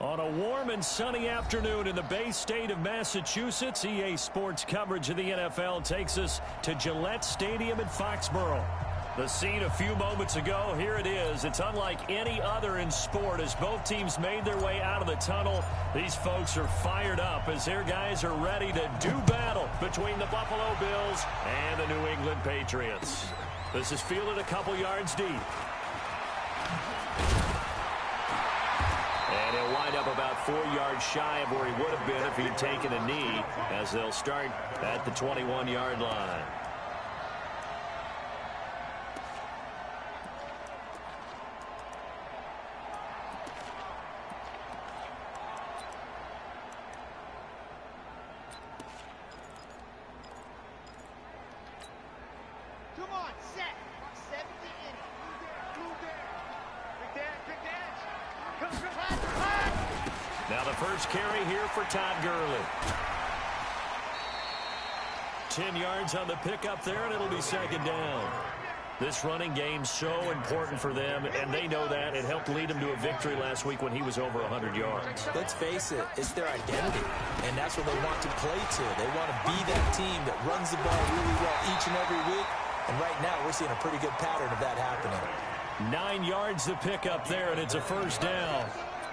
On a warm and sunny afternoon in the Bay State of Massachusetts, EA Sports coverage of the NFL takes us to Gillette Stadium in Foxborough. The scene a few moments ago, here it is. It's unlike any other in sport as both teams made their way out of the tunnel. These folks are fired up as their guys are ready to do battle between the Buffalo Bills and the New England Patriots. This is fielded a couple yards deep. And he'll wind up about 4 yards shy of where he would have been if he'd taken a knee, as they'll start at the 21-yard line. Now the first carry here for Todd Gurley. 10 yards on the pickup there, and it'll be second down. This running game's so important for them, and they know that. It helped lead them to a victory last week when he was over 100 yards. Let's face it, it's their identity, and that's what they want to play to. They want to be that team that runs the ball really well each and every week, and right now we're seeing a pretty good pattern of that happening. 9 yards the pickup there, and it's a first down.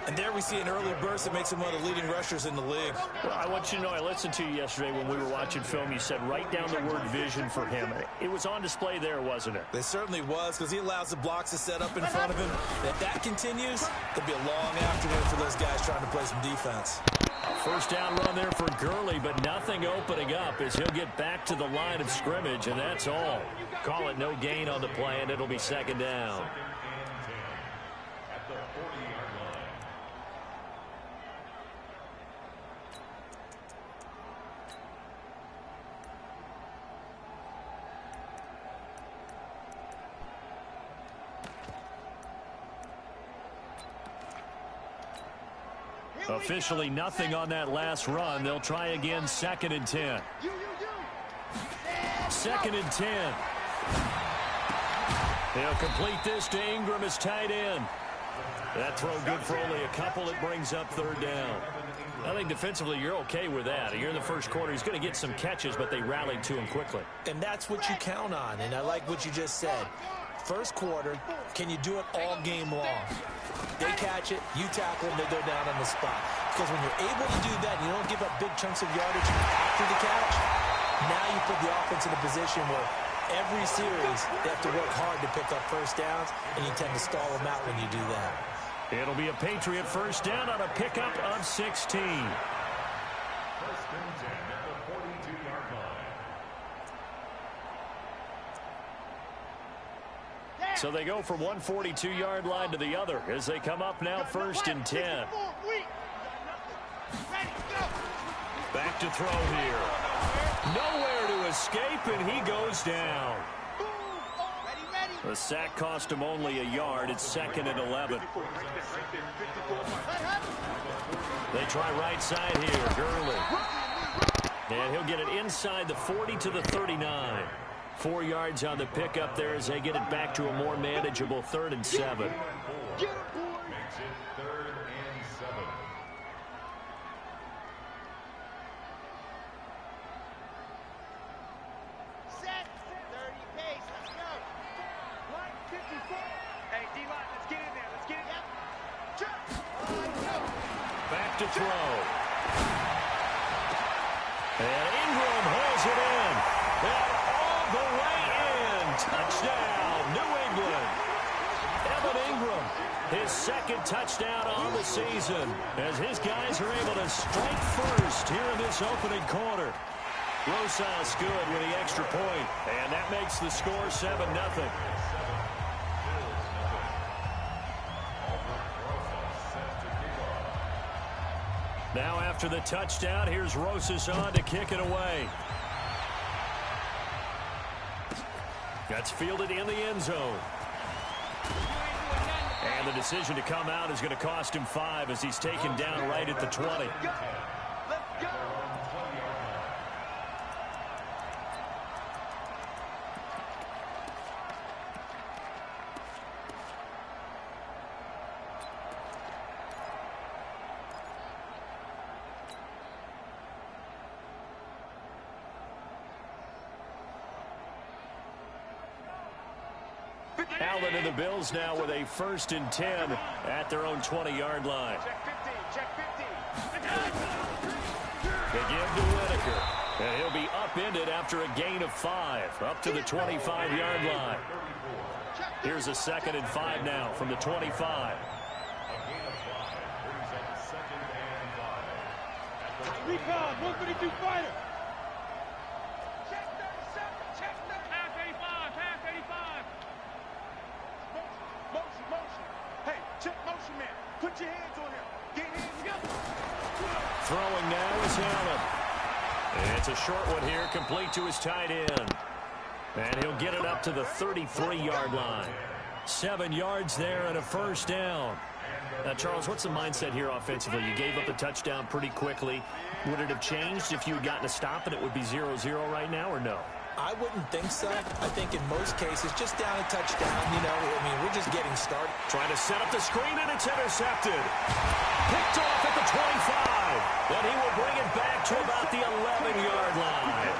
And there we see an early burst that makes him one of the leading rushers in the league. Well, I want you to know, I listened to you yesterday when we were watching film. You said write down the word vision for him. It was on display there, wasn't it? It certainly was, because he allows the blocks to set up in front of him. If that continues, it'll be a long afternoon for those guys trying to play some defense. First down run there for Gurley, but nothing opening up as he'll get back to the line of scrimmage, and that's all. Call it no gain on the play, and it'll be second down. Officially nothing on that last run. They'll try again, 2nd and 10. 2nd and 10. He'll complete this to Ingram as tight end. That throw good for only a couple. It brings up 3rd down. I think defensively you're okay with that. You're in the first quarter. He's going to get some catches, but they rallied to him quickly. And that's what you count on, and I like what you just said. First quarter, can you do it all game long? They catch it, you tackle them, they go down on the spot. Because when you're able to do that, and you don't give up big chunks of yardage after the catch, now you put the offense in a position where every series they have to work hard to pick up first downs, and you tend to stall them out when you do that. It'll be a Patriot first down on a pickup of 16. So they go from one 42-yard line to the other as they come up now 1st and 10. Back to throw here. Nowhere to escape, and he goes down. The sack cost him only a yard. It's 2nd and 11. They try right side here. Gurley. And he'll get it inside the 40 to the 39. 4 yards on the pickup there as they get it back to a more manageable 3rd and 7. Back to throw. And Ingram hauls it in. And all the way in. Touchdown, New England. Evan Ingram, his 2nd touchdown on the season, as his guys are able to strike first here in this opening quarter. Rosas good with the extra point, and that makes the score 7-0. Now after the touchdown, here's Rosas on to kick it away. That's fielded in the end zone. And the decision to come out is going to cost him 5 as he's taken down right at the 20. Allen and the Bills now with a 1st and 10 at their own 20-yard line. They give to Whitaker. And he'll be upended after a gain of 5, up to the 25-yard line. Here's a 2nd and 5 now from the 25. Recon, 152 fighter. Put your hands on him. Get hands together. Throwing now is Allen. And it's a short one here, complete to his tight end. And he'll get it up to the 33-yard line. 7 yards there and a 1st down. Now, Charles, what's the mindset here offensively? You gave up the touchdown pretty quickly. Would it have changed if you had gotten a stop and it would be 0-0 right now, or no? I wouldn't think so. I think in most cases, just down a touchdown, you know, I mean, we're just getting started. Trying to set up the screen, and it's intercepted. Picked off at the 25. And he will bring it back to about the 11-yard line.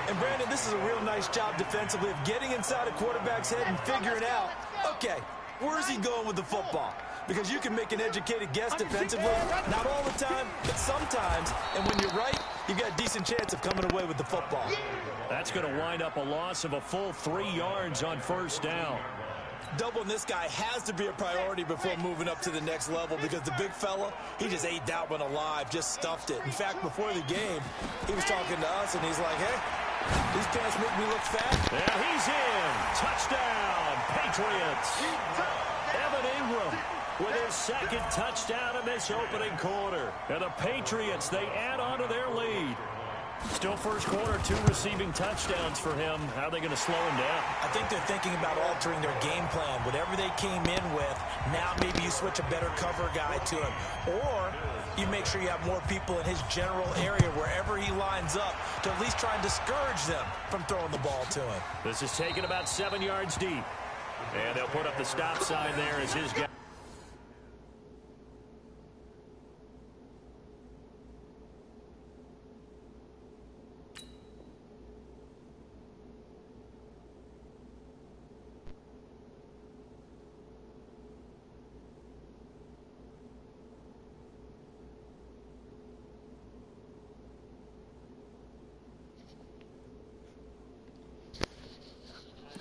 And, Brandon, this is a real nice job defensively of getting inside a quarterback's head and figuring out, okay, where's he going with the football? Because you can make an educated guess defensively, not all the time, but sometimes. And when you're right, you've got a decent chance of coming away with the football. That's going to wind up a loss of a full 3 yards on 1st down. Doubling this guy has to be a priority before moving up to the next level, because the big fella, he just ate that one alive, just stuffed it. In fact, before the game, he was talking to us, and he's like, hey, these pants make me look fat. And he's in. Touchdown, Patriots. Evan Ingram with his 2nd touchdown in this opening quarter. And the Patriots, they add on to their lead. Still first quarter, 2 receiving touchdowns for him. How are they going to slow him down? I think they're thinking about altering their game plan. Whatever they came in with, now maybe you switch a better cover guy to him. Or you make sure you have more people in his general area wherever he lines up to at least try and discourage them from throwing the ball to him. This is taken about 7 yards deep. And they'll put up the stop sign there as his guy.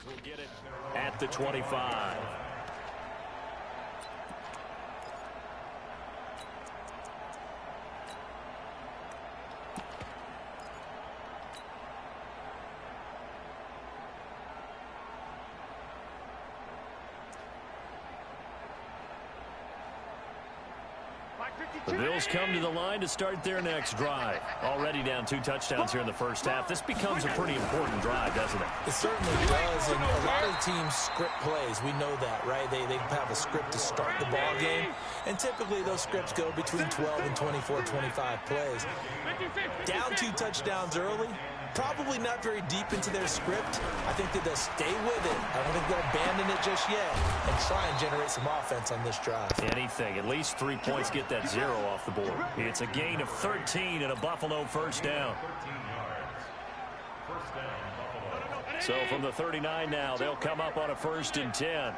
We'll get it at the 25. The Bills come to the line to start their next drive. Already down 2 touchdowns here in the first half. This becomes a pretty important drive, doesn't it? It certainly does, and a lot of teams script plays. We know that, right? They have a script to start the ball game, and typically those scripts go between 12 and 24, 25 plays. Down 2 touchdowns early, probably not very deep into their script. I think that they'll stay with it. I don't think they'll abandon it just yet and try and generate some offense on this drive. Anything. At least 3 points, get that 0 off the board. It's a gain of 13 and a Buffalo 1st down. So from the 39 now, they'll come up on a 1st and 10.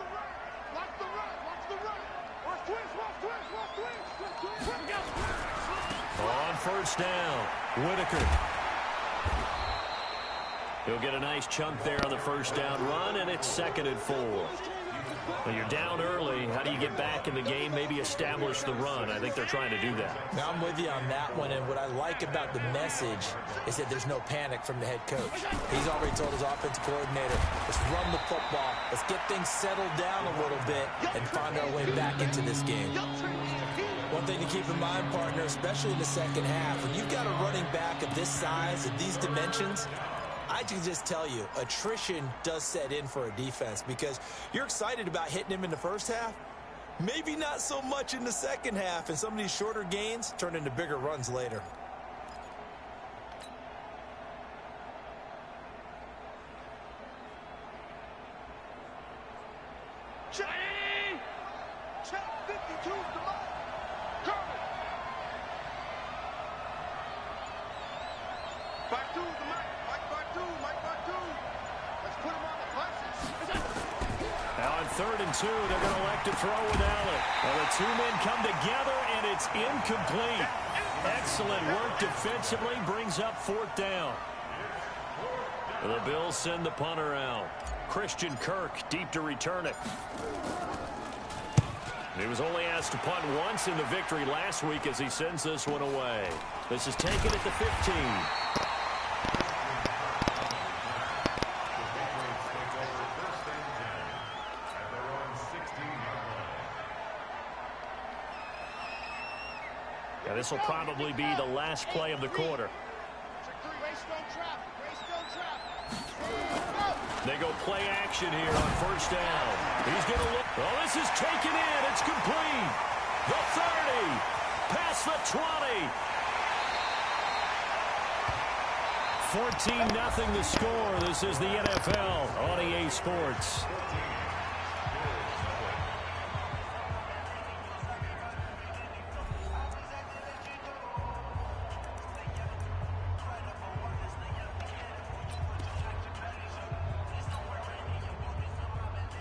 On 1st down, Whitaker. He'll get a nice chunk there on the 1st down run, and it's 2nd and 4. When you're down early, how do you get back in the game, maybe establish the run? I think they're trying to do that. Now, I'm with you on that one, and what I like about the message is that there's no panic from the head coach. He's already told his offensive coordinator, let's run the football, let's get things settled down a little bit, and find our way back into this game. One thing to keep in mind, partner, especially in the second half, when you've got a running back of this size, of these dimensions, I can just tell you, attrition does set in for a defense because you're excited about hitting him in the first half. Maybe not so much in the second half, and some of these shorter gains turn into bigger runs later. Check 52's the mark. Back to the Mike. Mike back to. Let's put him on the classes. Now on 3rd and 2, they're going to elect to throw with Allen. Well, the two men come together, and it's incomplete. Excellent work defensively, brings up 4th down. The Bills send the punter out. Christian Kirk deep to return it. He was only asked to punt once in the victory last week as he sends this one away. This is taken at the 15. Yeah, this will probably be the last play of the quarter. They go play action here on 1st down. He's going to look. Oh, this is taken in. It's complete. The 30. Past the 20. 14-0 the score. This is the NFL on EA Sports.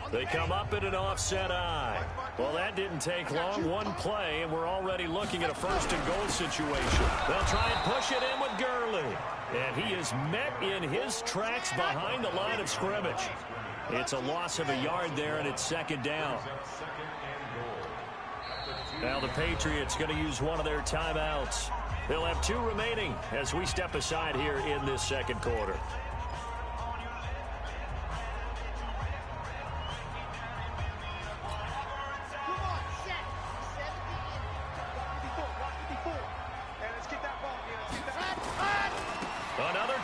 They come up in an offset eye. Well, that didn't take long. One play, and we're already looking at a 1st and goal situation. They'll try and push it in with Gurley. And he is met in his tracks behind the line of scrimmage. It's a loss of a yard there, and it's 2nd down. Now the Patriots going to use one of their timeouts. They'll have 2 remaining as we step aside here in this 2nd quarter.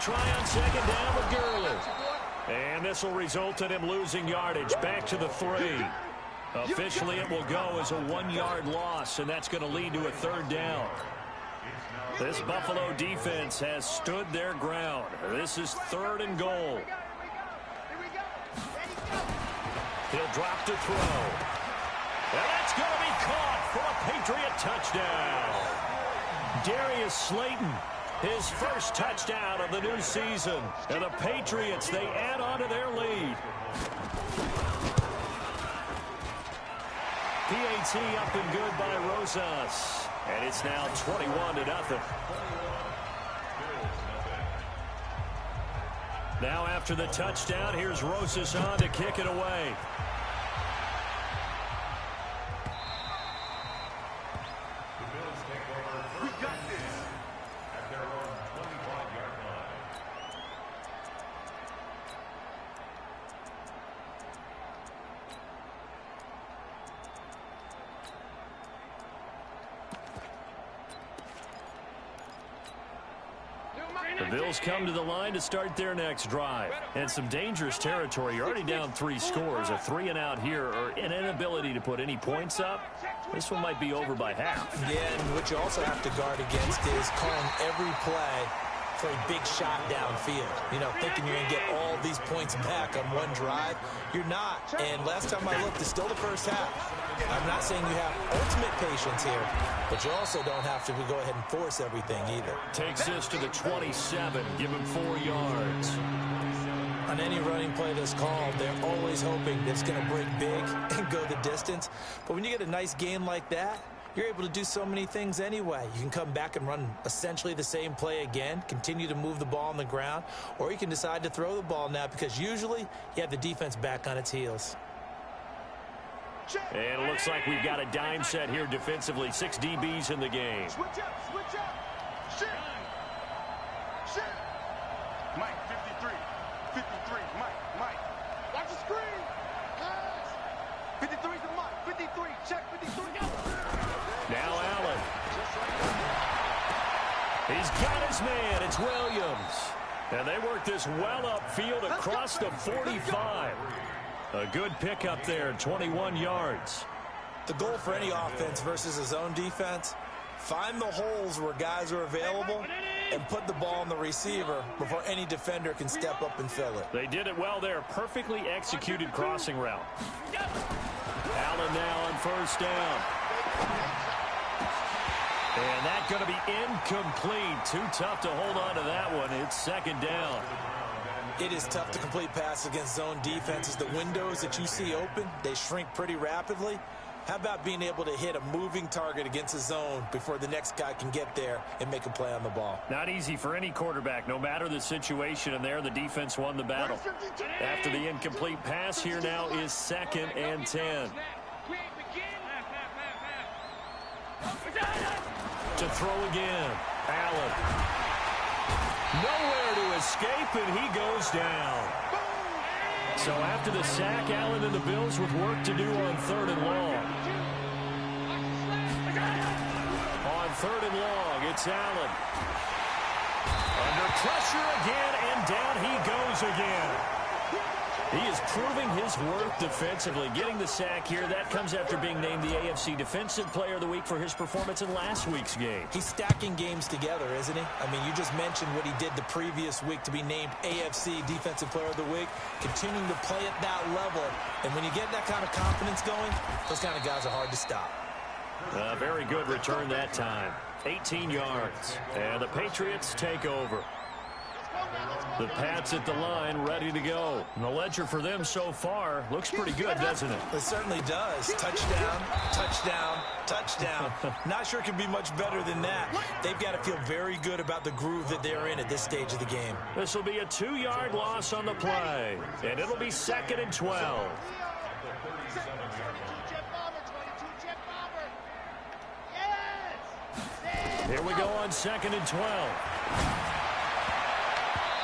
Try on 2nd down with Gurley. And this will result in him losing yardage back to the 3. Officially, it will go as a 1-yard loss, and that's going to lead to a 3rd down. This Buffalo defense has stood their ground. This is 3rd and goal. He'll drop to throw. And that's going to be caught for a Patriot touchdown. Darius Slayton. His first touchdown of the new season. And the Patriots, they add on to their lead. PAT up and good by Rosas. And it's now 21-0. Now after the touchdown, here's Rosas on to kick it away. The Bills come to the line to start their next drive. And some dangerous territory. You're already down 3 scores. A 3-and-out here or an inability to put any points up. This one might be over by half. Yeah, and what you also have to guard against is calling every play for a big shot downfield. You know, thinking you're going to get all these points back on one drive. You're not. And last time I looked, it's still the first half. I'm not saying you have ultimate patience here, but you also don't have to go ahead and force everything either. Takes this to the 27. Give him 4 yards. On any running play that's called, they're always hoping that it's going to break big and go the distance. But when you get a nice game like that, you're able to do so many things anyway. You can come back and run essentially the same play again, continue to move the ball on the ground, or you can decide to throw the ball now because usually you have the defense back on its heels. And it looks like we've got a dime set here defensively. 6 DBs in the game. Switch up, switch up. Shit. Shit. Mike, 53. 53. Mike. Watch the screen. Pass. 53 to Mike. 53. Check 53. Now Allen. He's got his man. It's Williams. And they work this well upfield across the 45. A good pickup there, 21 yards. The goal for any offense versus his own defense, find the holes where guys are available and put the ball on the receiver before any defender can step up and fill it. They did it well there. Perfectly executed crossing route. Allen now on 1st down. And that's going to be incomplete. Too tough to hold on to that one. It's 2nd down. It is tough to complete passes against zone defenses. The windows that you see open, they shrink pretty rapidly. How about being able to hit a moving target against a zone before the next guy can get there and make a play on the ball? Not easy for any quarterback, no matter the situation, and there the defense won the battle. After the incomplete pass, here now is 2nd and 10. To throw again, Allen. Nowhere to escape, and he goes down. So after the sack, Allen and the Bills with work to do on 3rd and long. On 3rd and long, it's Allen. Under pressure again, and down he goes again. He is proving his worth defensively, getting the sack here. That comes after being named the AFC Defensive Player of the Week for his performance in last week's game. He's stacking games together, isn't he? I mean, you just mentioned what he did the previous week to be named AFC Defensive Player of the Week, continuing to play at that level. And when you get that kind of confidence going, those kind of guys are hard to stop. Very good return that time. 18 yards. And the Patriots take over. The Pats at the line, ready to go. And the ledger for them so far looks pretty good, doesn't it? It certainly does. Touchdown, touchdown, touchdown. Not sure it can be much better than that. They've got to feel very good about the groove that they're in at this stage of the game. This will be a 2-yard loss on the play, and it'll be 2nd and 12. Here we go on 2nd and 12.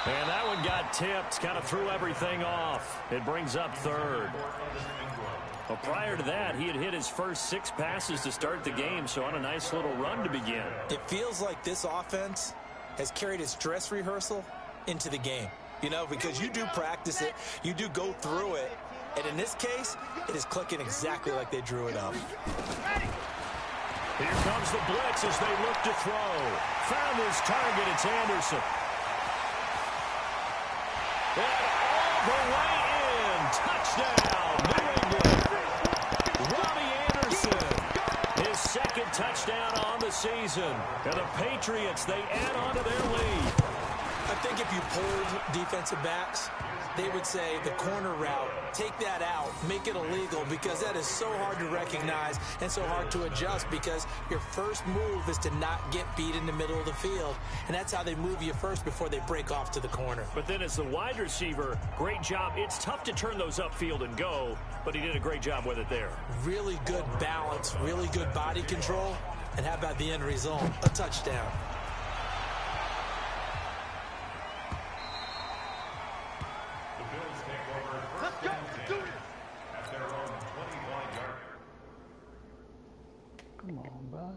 And that one got tipped, kind of threw everything off. It brings up 3rd. Well, prior to that, he had hit his first 6 passes to start the game, so on a nice little run to begin. It feels like this offense has carried its dress rehearsal into the game. You know, because you do practice it, you do go through it, and in this case, it is clicking exactly like they drew it up. Here comes the blitz as they look to throw. Found his target, it's Anderson. And all the way in. Touchdown, New England. Robbie Anderson. His 2nd touchdown on the season. And the Patriots, they add on to their lead. I think if you polled defensive backs, they would say the corner route, take that out, make it illegal, because that is so hard to recognize and so hard to adjust, because your first move is to not get beat in the middle of the field, and that's how they move you first before they break off to the corner. But then as the wide receiver, great job. It's tough to turn those upfield and go, but he did a great job with it there. Really good balance, really good body control, and how about the end result? A touchdown. Come on, bud.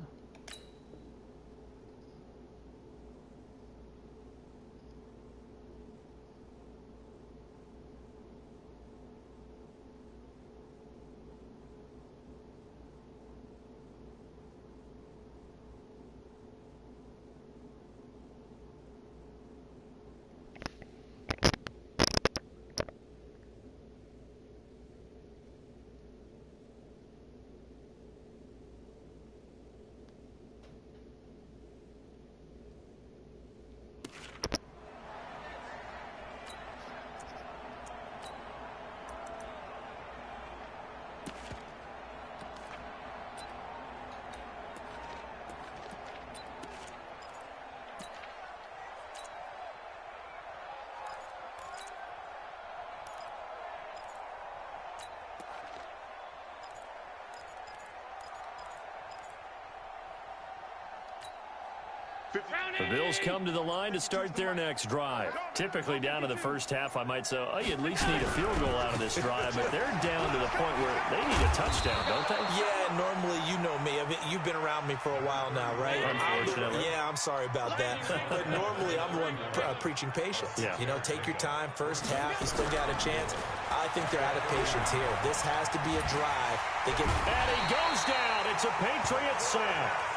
The Bills come to the line to start their next drive. Typically down to the first half, I might say, oh, you at least need a field goal out of this drive, but they're down to the point where they need a touchdown, don't they? Yeah, normally, you know me. I mean, you've been around me for a while now, right? Unfortunately. I'm sorry about that. But normally, I'm the one preaching patience. Yeah. You know, take your time. First half, you still got a chance. I think they're out of patience here. This has to be a drive. And he goes down. It's a Patriots sack.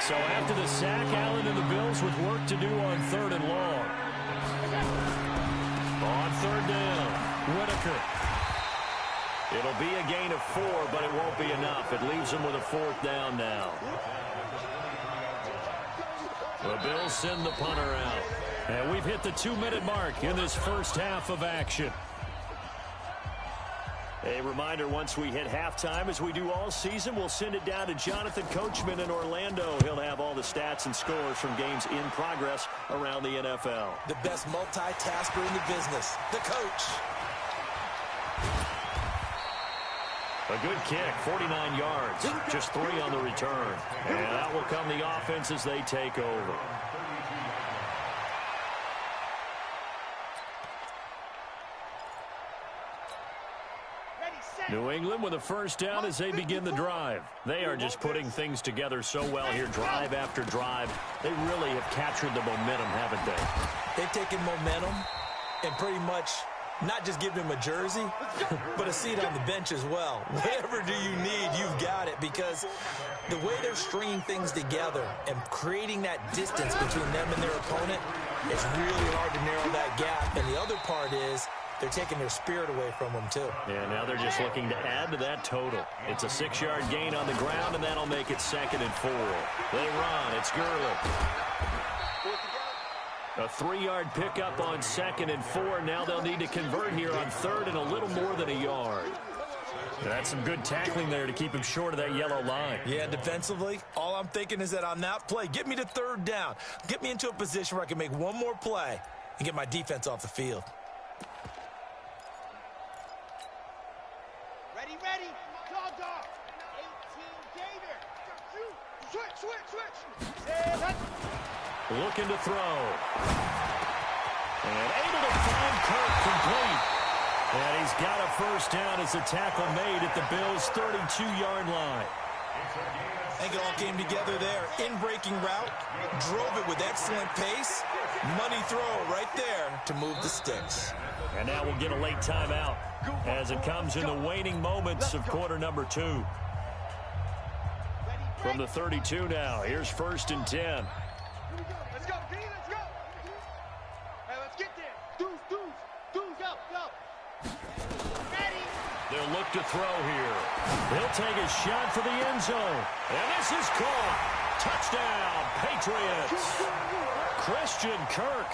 So after the sack, Allen and the Bills with work to do on 3rd and long. On 3rd down, Whitaker. It'll be a gain of 4, but it won't be enough. It leaves them with a 4th down now. The Bills send the punter out. And we've hit the 2-minute mark in this first half of action. A reminder, once we hit halftime, as we do all season, we'll send it down to Jonathan Coachman in Orlando. He'll have all the stats and scores from games in progress around the NFL. The best multitasker in the business, the coach. A good kick, 49 yards, just 3 on the return. And out will come the offense as they take over. New England with a first down as they begin the drive. They are just putting things together so well here, drive after drive. They really have captured the momentum, haven't they? They've taken momentum and pretty much not just given him a jersey, but a seat on the bench as well. Whatever do you need, you've got it, because the way they're stringing things together and creating that distance between them and their opponent, it's really hard to narrow that gap. And the other part is, they're taking their spirit away from them, too. Yeah, now they're just looking to add to that total. It's a 6-yard gain on the ground, and that'll make it 2nd and 4. They run. It's Gurley. A 3-yard pickup on 2nd and 4. Now they'll need to convert here on 3rd and a little more than a yard. That's some good tackling there to keep him short of that yellow line. Yeah, defensively, all I'm thinking is that on that play, get me to 3rd down. Get me into a position where I can make one more play and get my defense off the field. Ready. Dog. 18, Gator. Switch. Looking to throw. And able to find Kirk complete. And he's got a first down as the tackle made at the Bills' 32-yard line. I think it all came together there. In-breaking route, drove it with excellent pace. Money throw right there to move the sticks. And now we'll get a late timeout as it comes in the waning moments of quarter number 2. From the 32 now, here's 1st and 10. Let's go, D, let's go. Hey, let's get there. Dudes, go. Ready. They'll look to throw here. He'll take a shot for the end zone. And this is caught. Touchdown, Patriots. Christian Kirk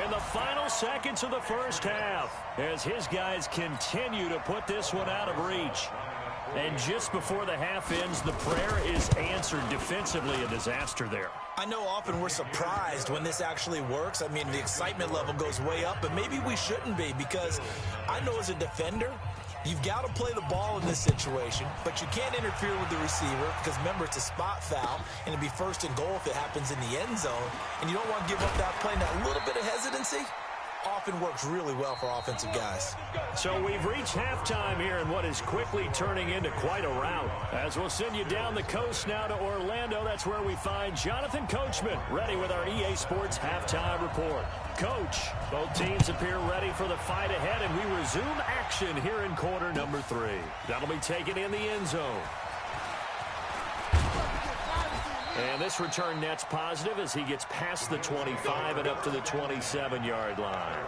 in the final seconds of the first half as his guys continue to put this one out of reach. And just before the half ends, the prayer is answered. Defensively, a disaster there. I know often we're surprised when this actually works. I mean, the excitement level goes way up, but maybe we shouldn't be, because I know as a defender, you've got to play the ball in this situation, but you can't interfere with the receiver because, remember, it's a spot foul, and it'd be 1st and goal if it happens in the end zone, and you don't want to give up that play. And that little bit of hesitancy often works really well for offensive guys. So we've reached halftime here in what is quickly turning into quite a rout. As we'll send you down the coast now to Orlando, that's where we find Jonathan Coachman, ready with our EA Sports halftime report. Coach, both teams appear ready for the fight ahead, and we resume action here in quarter number 3. That'll be taken in the end zone. And this return net's positive as he gets past the 25 and up to the 27-yard line.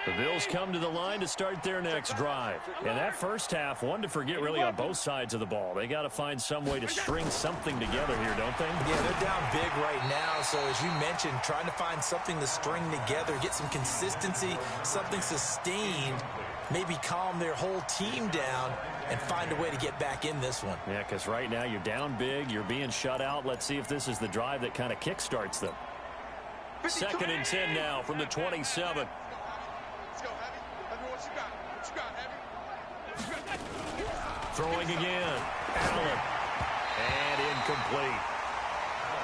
The Bills come to the line to start their next drive. And that first half, one to forget really on both sides of the ball. They got to find some way to string something together here, don't they? Yeah, they're down big right now. So as you mentioned, trying to find something to string together, get some consistency, something sustained, maybe calm their whole team down and find a way to get back in this one. Yeah, because right now you're down big, you're being shut out. Let's see if this is the drive that kind of kickstarts them. 2nd and 10 now from the 27. Throwing again. Allen. And incomplete.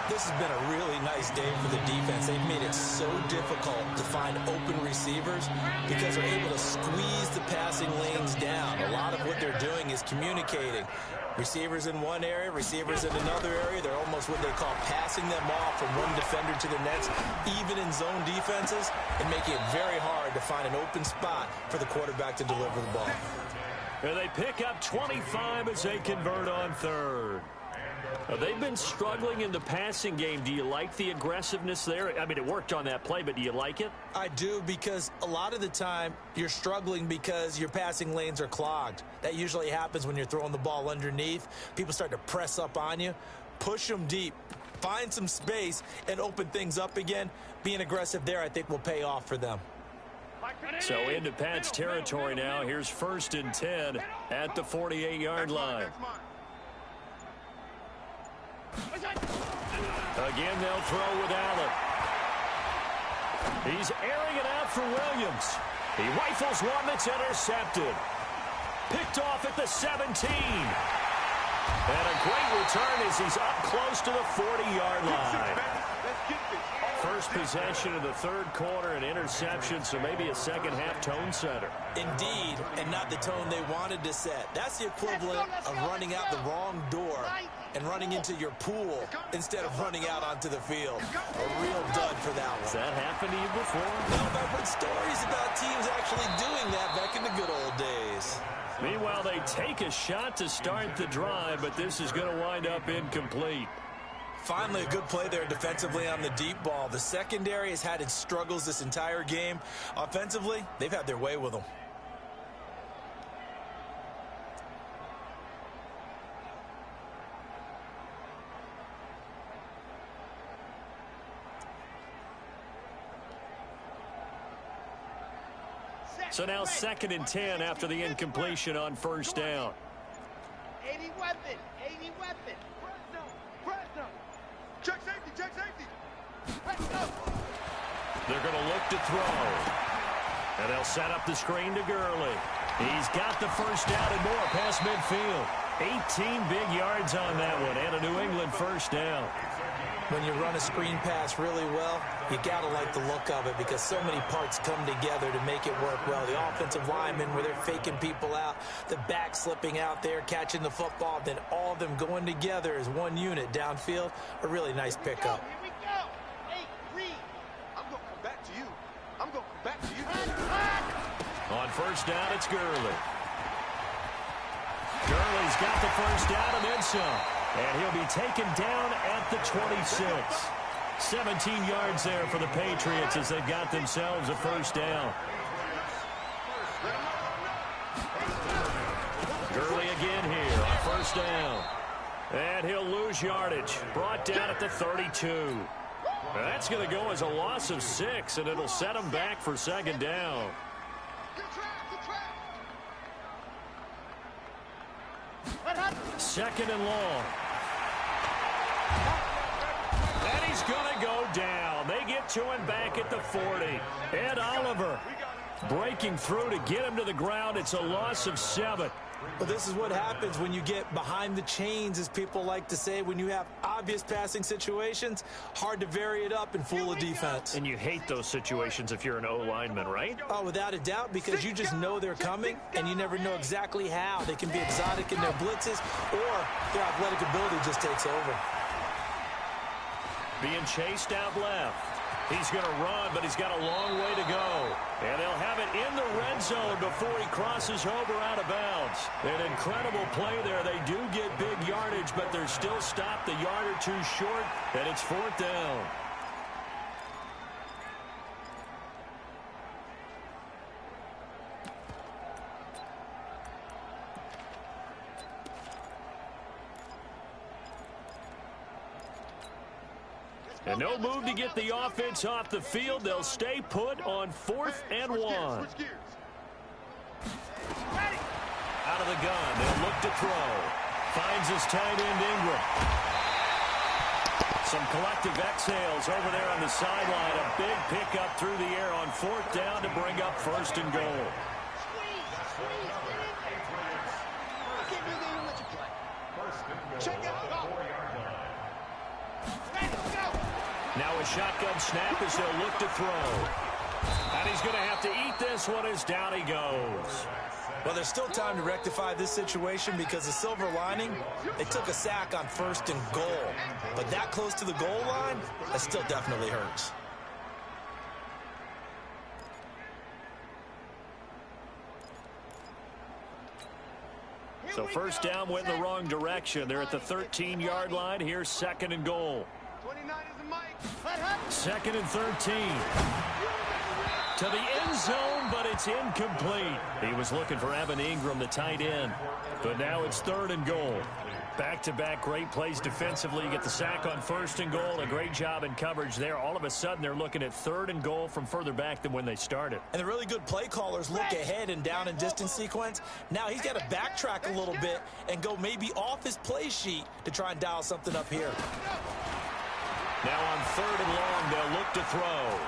This has been a really nice day for the defense. They've made it so difficult to find open receivers because they're able to squeeze the passing lanes down. A lot of what they're doing is communicating. Receivers in one area, receivers in another area. They're almost what they call passing them off from one defender to the next, even in zone defenses, and making it very hard to find an open spot for the quarterback to deliver the ball. And they pick up 25 as they convert on 3rd. They've been struggling in the passing game. Do you like the aggressiveness there? I mean, it worked on that play, but do you like it? I do, because a lot of the time you're struggling because your passing lanes are clogged. That usually happens when you're throwing the ball underneath. People start to press up on you. Push them deep. Find some space and open things up again. Being aggressive there, I think, will pay off for them. So into Pat's territory now. Here's 1st and 10 at the 48-yard line. Again, they'll throw with Allen. He's airing it out for Williams. He rifles one that's intercepted. Picked off at the 17. And a great return as he's up close to the 40-yard line. First possession of the 3rd quarter, an interception, so maybe a second-half tone setter. Indeed, and not the tone they wanted to set. That's the equivalent of running out the wrong door and running into your pool instead of running out onto the field. A real dud for that one. Has that happened to you before? No, but I've heard stories about teams actually doing that back in the good old days. Meanwhile, they take a shot to start the drive, but this is going to wind up incomplete. Finally, a good play there defensively on the deep ball. The secondary has had its struggles this entire game. Offensively, they've had their way with them. So now 2nd and 10 after the incompletion on 1st down. 80 weapon. 80 weapon. Check safety. Check safety. They're going to look to throw. And they'll set up the screen to Gurley. He's got the 1st down and more past midfield. 18 big yards on that one and a New England 1st down. When you run a screen pass really well, you got to like the look of it because so many parts come together to make it work well. The offensive linemen, where they're faking people out, the back slipping out there, catching the football, then all of them going together as one unit downfield. A really nice pickup. Here we go. Hey, Reed. I'm going to come back to you. I'm going to come back to you. On 1st down, it's Gurley. Gurley's got the 1st down and then some. And he'll be taken down at the 26. 17 yards there for the Patriots as they've got themselves a 1st down. Gurley again here on 1st down. And he'll lose yardage. Brought down at the 32. That's going to go as a loss of 6, and it'll set him back for 2nd down. 2nd and long. And he's going to go down. They get to him back at the 40. Ed Oliver breaking through to get him to the ground. It's a loss of 7. Well, this is what happens when you get behind the chains, as people like to say. When you have obvious passing situations, hard to vary it up and fool a defense. And you hate those situations if you're an O-lineman, right? Oh, without a doubt, because you just know they're coming, and you never know exactly how. They can be exotic in their blitzes, or their athletic ability just takes over. Being chased out left. He's going to run, but he's got a long way to go. And they'll have it in the red zone before he crosses over out of bounds. An incredible play there. They do get big yardage, but they're still stopped a yard or two short, and it's 4th down. And no move to get the offense off the field. They'll stay put on 4th and 1. Out of the gun. They'll look to throw. Finds his tight end Ingram. Some collective exhales over there on the sideline. A big pickup through the air on 4th down to bring up 1st and goal. Check out. Now a shotgun snap as they'll look to throw. And he's going to have to eat this one as down he goes. Well, there's still time to rectify this situation because the silver lining, they took a sack on 1st and goal. But that close to the goal line, that still definitely hurts. So first down went in the wrong direction. They're at the 13-yard line. Here's 2nd and goal. 29 is the mic. 2nd and 13. To the end zone, but it's incomplete. He was looking for Evan Ingram, the tight end. But now it's 3rd and goal. Back-to-back great plays defensively. You get the sack on 1st and goal. A great job in coverage there. All of a sudden, they're looking at 3rd and goal from further back than when they started. And the really good play callers look ahead and down and distance sequence. Now he's got to backtrack a little bit and go maybe off his play sheet to try and dial something up here. Now on 3rd and long, they'll look to throw.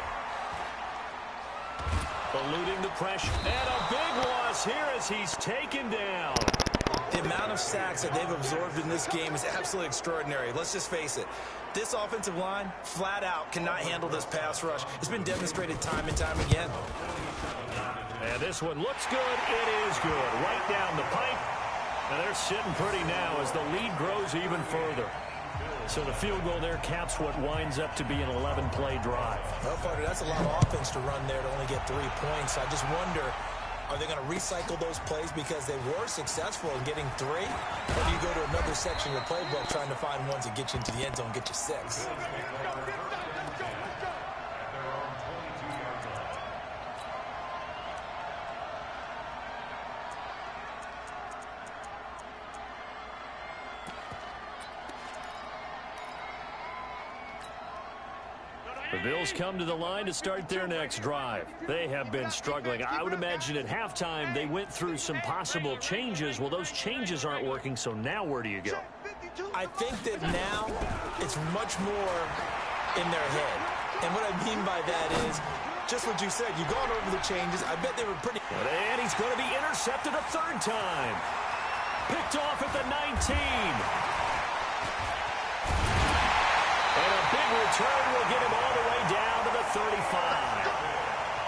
Eluding the pressure. And a big loss here as he's taken down. The amount of sacks that they've absorbed in this game is absolutely extraordinary. Let's just face it. This offensive line, flat out, cannot handle this pass rush. It's been demonstrated time and time again. And this one looks good. It is good. Right down the pipe. And they're sitting pretty now as the lead grows even further. So the field goal there caps what winds up to be an 11-play drive. Well, partner, that's a lot of offense to run there to only get 3 points. I just wonder, are they going to recycle those plays because they were successful in getting 3? Or do you go to another section of the playbook trying to find ones that get you into the end zone and get you 6? The Bills come to the line to start their next drive. They have been struggling. I would imagine at halftime they went through some possible changes. Well, those changes aren't working, so now where do you go? I think that now it's much more in their head. And what I mean by that is just what you said. You've gone over the changes. I bet they were pretty... And he's going to be intercepted a 3rd time. Picked off at the 19. And a big return will get him all the way down to the 35.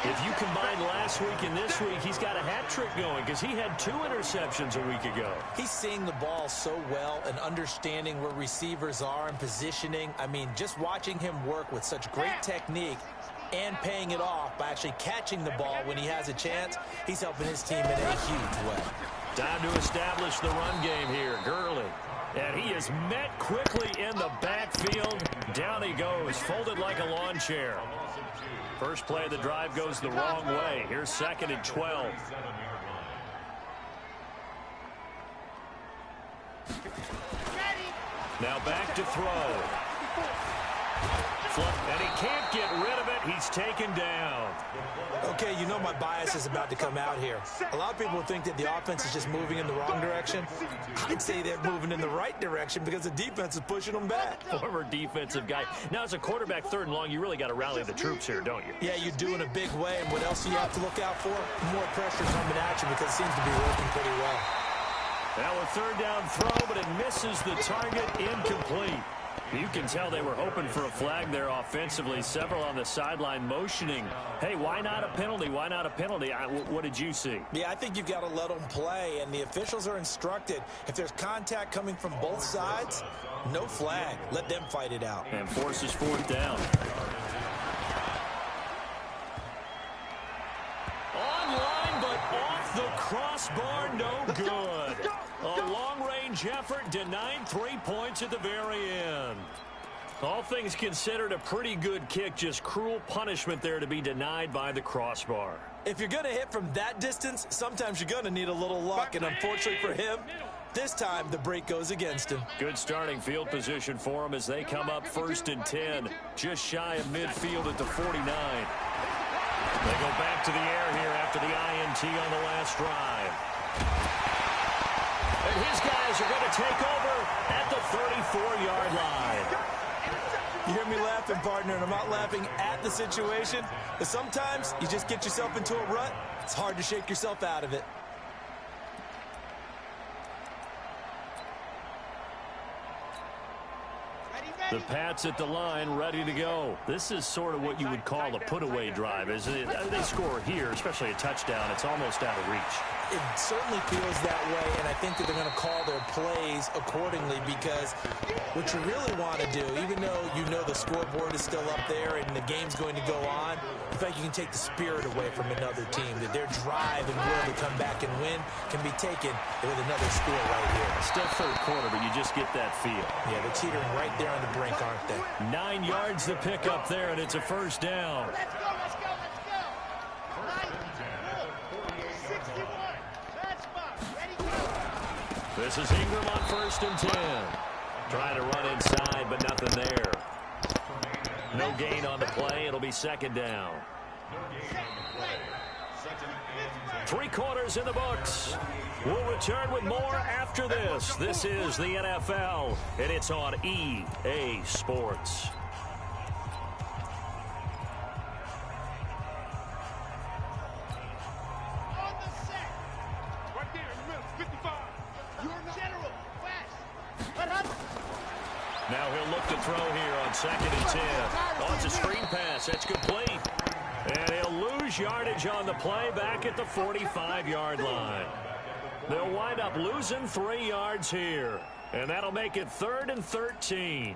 If you combine last week and this week, he's got a hat trick going because he had 2 interceptions a week ago. He's seeing the ball so well and understanding where receivers are and positioning. I mean, just watching him work with such great technique and paying it off by actually catching the ball when he has a chance, he's helping his team in a huge way. Time to establish the run game here. Gurley. And he is met quickly in the backfield. Down he goes, folded like a lawn chair. First play of the drive goes the wrong way. Here's 2nd and 12. Now back to throw. And he can't get rid of it. He's taken down. Okay, you know my bias is about to come out here. A lot of people think that the offense is just moving in the wrong direction. I'd say they're moving in the right direction because the defense is pushing them back. Former defensive guy. Now, as a quarterback 3rd and long, you really got to rally the troops here, don't you? Yeah, you do in a big way. And what else do you have to look out for? More pressure coming at you because it seems to be working pretty well. Now a 3rd down throw, but it misses the target. Incomplete. You can tell they were hoping for a flag there offensively. Several on the sideline motioning. Hey, why not a penalty? Why not a penalty? What did you see? Yeah, I think you've got to let them play, and the officials are instructed. If there's contact coming from both sides, no flag. Let them fight it out. And forces 4th down. Online, but off the crossbar, no good. A long-range effort denied 3 points at the very end. All things considered, a pretty good kick, just cruel punishment there to be denied by the crossbar. If you're going to hit from that distance, sometimes you're going to need a little luck, and unfortunately for him, this time the break goes against him. Good starting field position for him as they come up 1st and 10, just shy of midfield at the 49. They go back to the air here after the INT on the last drive. And his guys are going to take over at the 34-yard line. You hear me laughing, partner, and I'm not laughing at the situation. But sometimes you just get yourself into a rut. It's hard to shake yourself out of it. The Pats at the line, ready to go. This is sort of what you would call a put-away drive. As they score here, especially a touchdown, it's almost out of reach. It certainly feels that way, and I think that they're going to call their plays accordingly, because what you really want to do, even though you know the scoreboard is still up there and the game's going to go on, in fact, you can take the spirit away from another team, that their drive and will to come back and win can be taken with another score right here. Still third quarter, but you just get that feel. Yeah, they're teetering right there on the brink, aren't they? 9 yards to pick up there, and it's a first down. Let's go, let's go, let's go. 61. Ready, go. This is Ingram on 1st and 10. Trying to run inside, but nothing there. No gain on the play. It'll be 2nd down. 3 quarters in the books. We'll return with more after this. This is the NFL, and it's on EA Sports. On the set. Right there in the middle, 55. You're general. West. Now he'll look to throw here on 2nd and 10. Oh, it's a screen pass. That's complete. And he'll lose yardage on the play back at the 45-yard line. They'll wind up losing 3 yards here. And that'll make it 3rd and 13.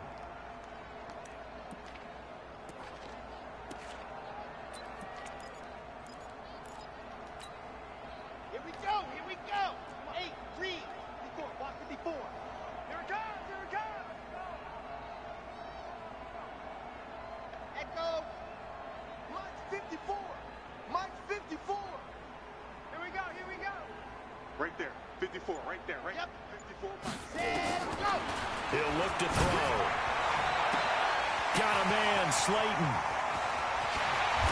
Here we go, here we go. 8, 3, 54, block 54. Here it comes, here it comes. Echo. Mike's 54. Mike's 54. Here we go, here we go. Right there, 54, right there, right? Yep. 54, Mike. Set, go. He'll look to throw. Got a man, Slayton.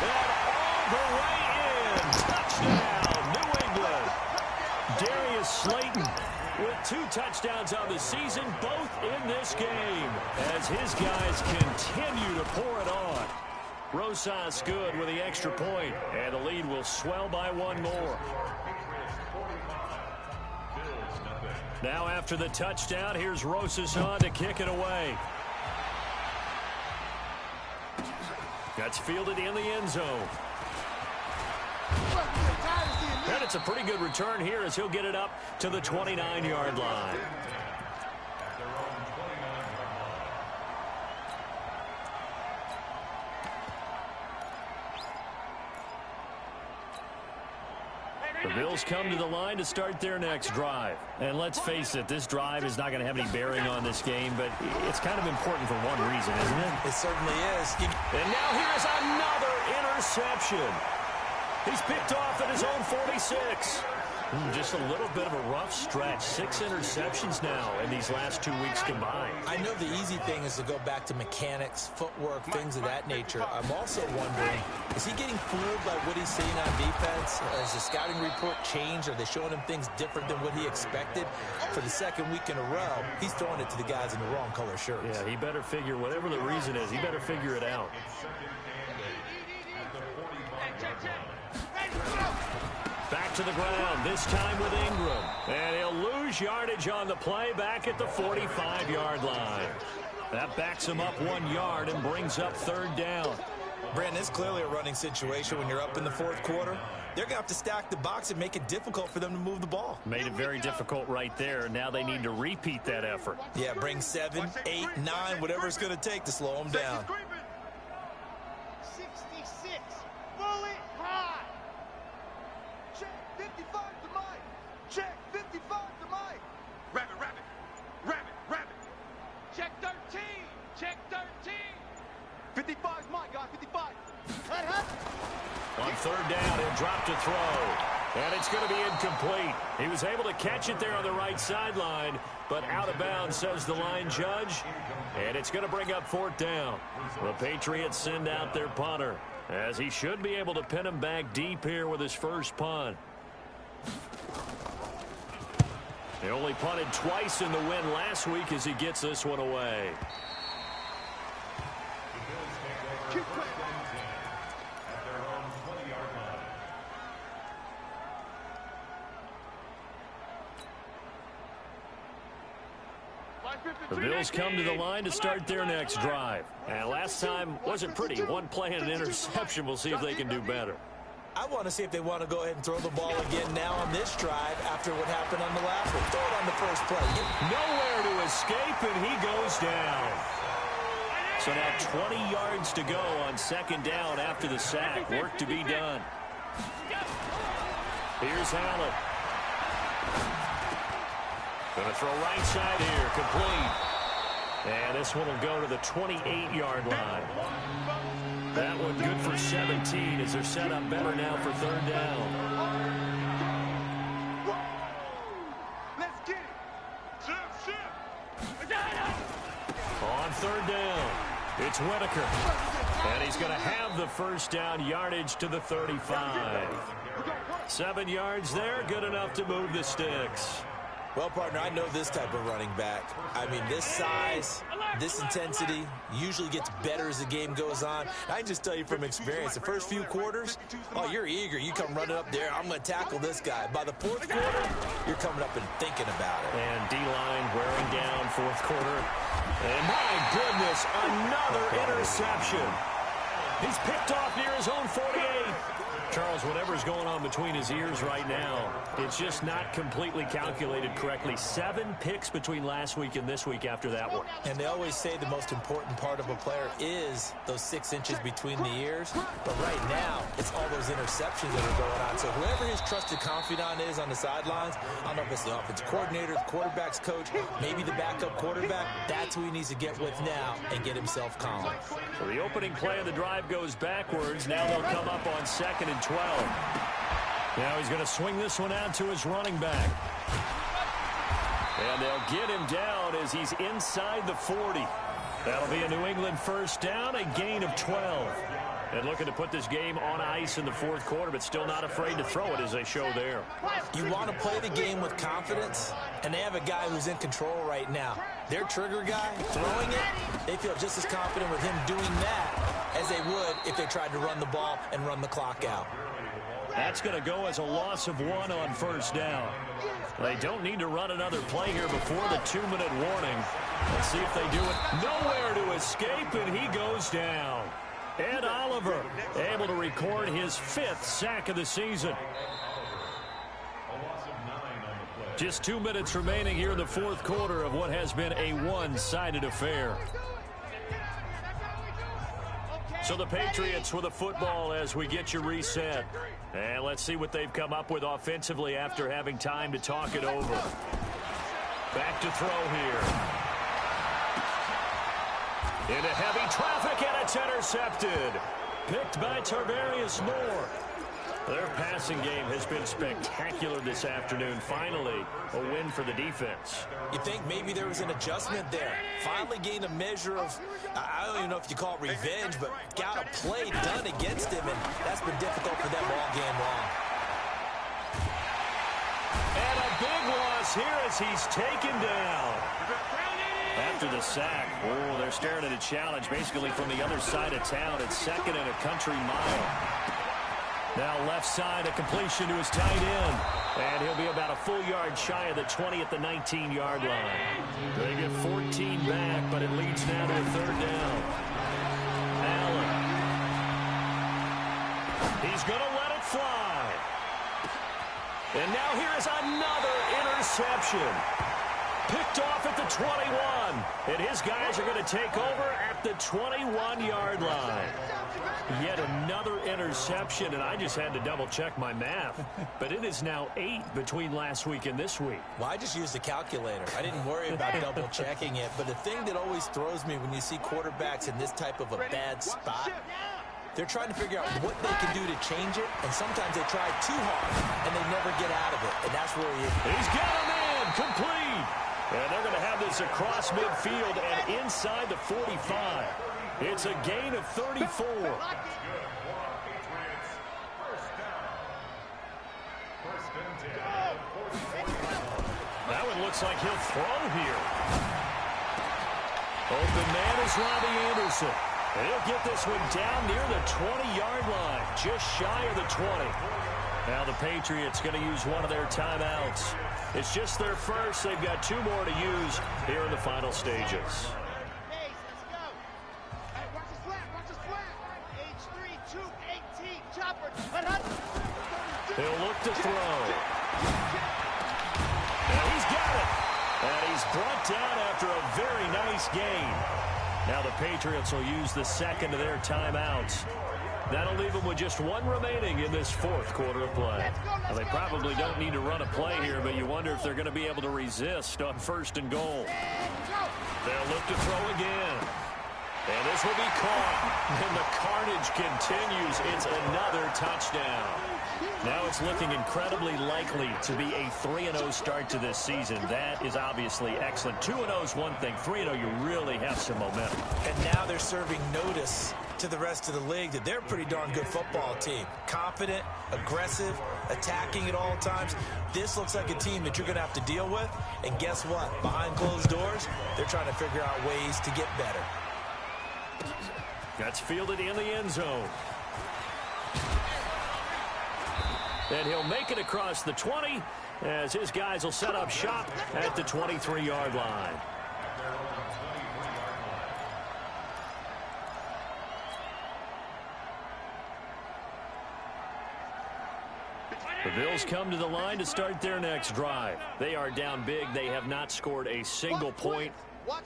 And all the way in. Touchdown, New England. Darius Slayton with 2 touchdowns on the season, both in this game, as his guys continue to pour it on. Rosas good with the extra point, and the lead will swell by 1 more. Now after the touchdown, here's Rosas on to kick it away. That's fielded in the end zone. And it's a pretty good return here as he'll get it up to the 29-yard line. The Bills come to the line to start their next drive. And let's face it, this drive is not going to have any bearing on this game, but it's kind of important for one reason, isn't it? It certainly is. And now here's another interception. He's picked off at his own 46. Just a little bit of a rough stretch. 6 interceptions now in these last 2 weeks combined. I know the easy thing is to go back to mechanics, footwork, things of that nature. I'm also wondering, is he getting fooled by what he's seeing on defense? Has the scouting report changed? Are they showing him things different than what he expected? For the 2nd week in a row, he's throwing it to the guys in the wrong color shirts. Yeah, he better figure, whatever the reason is, he better figure it out. Back to the ground, this time with Ingram. And he'll lose yardage on the play back at the 45-yard line. That backs him up 1 yard and brings up 3rd down. Brandon, it's clearly a running situation when you're up in the 4th quarter. They're going to have to stack the box and make it difficult for them to move the ball. Made it very difficult right there. Now they need to repeat that effort. Yeah, bring 7, 8, 9, whatever it's going to take to slow them down. 66, bullet high. Check 55 to Mike. Check 55 to Mike. Rabbit, rabbit. Rabbit, rabbit. Check 13, check 13. 55 is Mike, guys, 55. On 3rd down, he'll drop to throw. And it's going to be incomplete. He was able to catch it there on the right sideline, but out of bounds, says the line judge. And it's going to bring up 4th down. The Patriots send out their punter, as he should be able to pin him back deep here with his first punt. He only punted twice in the win last week as he gets this one away. The Bills come to the line to start their next drive. And last time wasn't pretty. One play and an interception. We'll see if they can do better. I want to see if they want to go ahead and throw the ball again now on this drive after what happened on the last one. Throw it on the first play. Nowhere to escape, and he goes down. So now 20 yards to go on second down after the sack. Work to be done. Here's Allen. Going to throw right side here. Complete. And this one will go to the 28-yard line. That one good for 17 as they're set up better now for third down. Let's get it. On third down, it's Whitaker. And he's going to have the first down yardage to the 35. 7 yards there, good enough to move the sticks. Well, partner, I know this type of running back. I mean, this size, this intensity usually gets better as the game goes on. I can just tell you from experience, the first few quarters, oh, you're eager. You come running up there, I'm going to tackle this guy. By the fourth quarter, you're coming up and thinking about it. And D-line wearing down fourth quarter. And my goodness, another interception. He's picked off near his own 48. Charles, whatever's going on between his ears right now, it's just not completely calculated correctly. 7 picks between last week and this week after that one. And they always say the most important part of a player is those 6 inches between the ears. But right now, it's all those interceptions that are going on. So whoever his trusted confidant is on the sidelines, I don't know if it's the offensive coordinator, the quarterback's coach, maybe the backup quarterback, that's who he needs to get with now and get himself calm. So the opening play of the drive goes backwards. Now they'll come up on 2nd and 12. Now he's going to swing this one out to his running back. And they'll get him down as he's inside the 40. That'll be a New England first down, a gain of 12. And looking to put this game on ice in the fourth quarter, but still not afraid to throw it as they show there. You want to play the game with confidence, and they have a guy who's in control right now. Their trigger guy, throwing it, they feel just as confident with him doing that as they would if they tried to run the ball and run the clock out. That's going to go as a loss of 1 on first down. They don't need to run another play here before the 2-minute warning. Let's see if they do it. Nowhere to escape, and he goes down. Ed Oliver able to record his 5th sack of the season. Just 2 minutes remaining here in the fourth quarter of what has been a one-sided affair. So the Patriots with a football as we get you reset. And let's see what they've come up with offensively after having time to talk it over. Back to throw here. Into heavy traffic, and it's intercepted. Picked by Tarvarius Moore. Their passing game has been spectacular this afternoon. Finally, a win for the defense. You think maybe there was an adjustment there. Finally gained a measure of, I don't even know if you call it revenge, but got a play done against him, and that's been difficult for them all game long. And a big loss here as he's taken down. After the sack, oh, they're staring at a challenge basically from the other side of town. It's 2nd and a country mile. Now left side, a completion to his tight end. And he'll be about a full yard shy of the 20 at the 19-yard line. They get 14 back, but it leads now to a third down. Allen. He's going to let it fly. And now here's another interception. Picked off at the 21. And his guys are going to take over at the 21-yard line. Yet another interception, and I just had to double-check my math. But it is now 8 between last week and this week. Well, I just used a calculator. I didn't worry about double-checking it. But the thing that always throws me when you see quarterbacks in this type of a bad spot, they're trying to figure out what they can do to change it, and sometimes they try too hard, and they never get out of it. And that's where he's got him in, complete. And they're going to have this across midfield and inside the 45. It's a gain of 34. That one looks like he'll throw here. Open man is Robbie Anderson. And he'll get this one down near the 20-yard line, just shy of the 20. Now the Patriots going to use one of their timeouts. It's just their first. They've got 2 more to use here in the final stages. Hey, let's go. Hey, watch his flat, watch his flat. H3, 218, chopper. He'll look to throw. And he's got it. And he's brought down after a very nice gain. Now the Patriots will use the second of their timeouts. That'll leave them with just 1 remaining in this 4th quarter of play. Now, they probably don't need to run a play here, but you wonder if they're going to be able to resist on 1st and goal. They'll look to throw again. And this will be caught. And the carnage continues. It's another touchdown. Now it's looking incredibly likely to be a 3-0 start to this season. That is obviously excellent. 2-0 is one thing. 3-0, you really have some momentum. And now they're serving notice to the rest of the league that they're a pretty darn good football team. Confident, aggressive, attacking at all times. This looks like a team that you're going to have to deal with. And guess what? Behind closed doors, they're trying to figure out ways to get better. That's fielded in the end zone. And he'll make it across the 20 as his guys will set up shop at the 23-yard line. The Bills come to the line to start their next drive. They are down big. They have not scored a single point.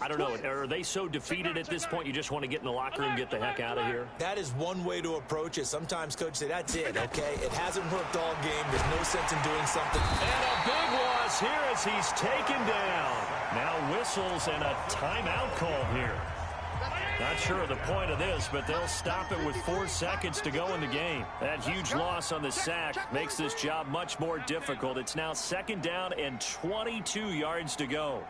I don't know. Are they so defeated at this point you just want to get in the locker room and get the heck out of here? That is one way to approach it. Sometimes coaches say, that's it, okay? It hasn't worked all game. There's no sense in doing something. And a big loss here as he's taken down. Now whistles and a timeout call here. Not sure of the point of this, but they'll stop it with 4 seconds to go in the game. That huge loss on the sack makes this job much more difficult. It's now 2nd down and 22 yards to go.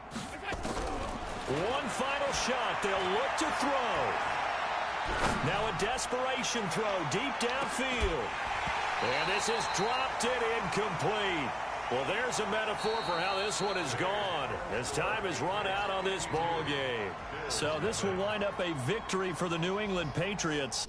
One final shot. They'll look to throw. Now a desperation throw deep downfield. And this is dropped and incomplete. Well, there's a metaphor for how this one is gone as time has run out on this ball game. So this will wind up a victory for the New England Patriots.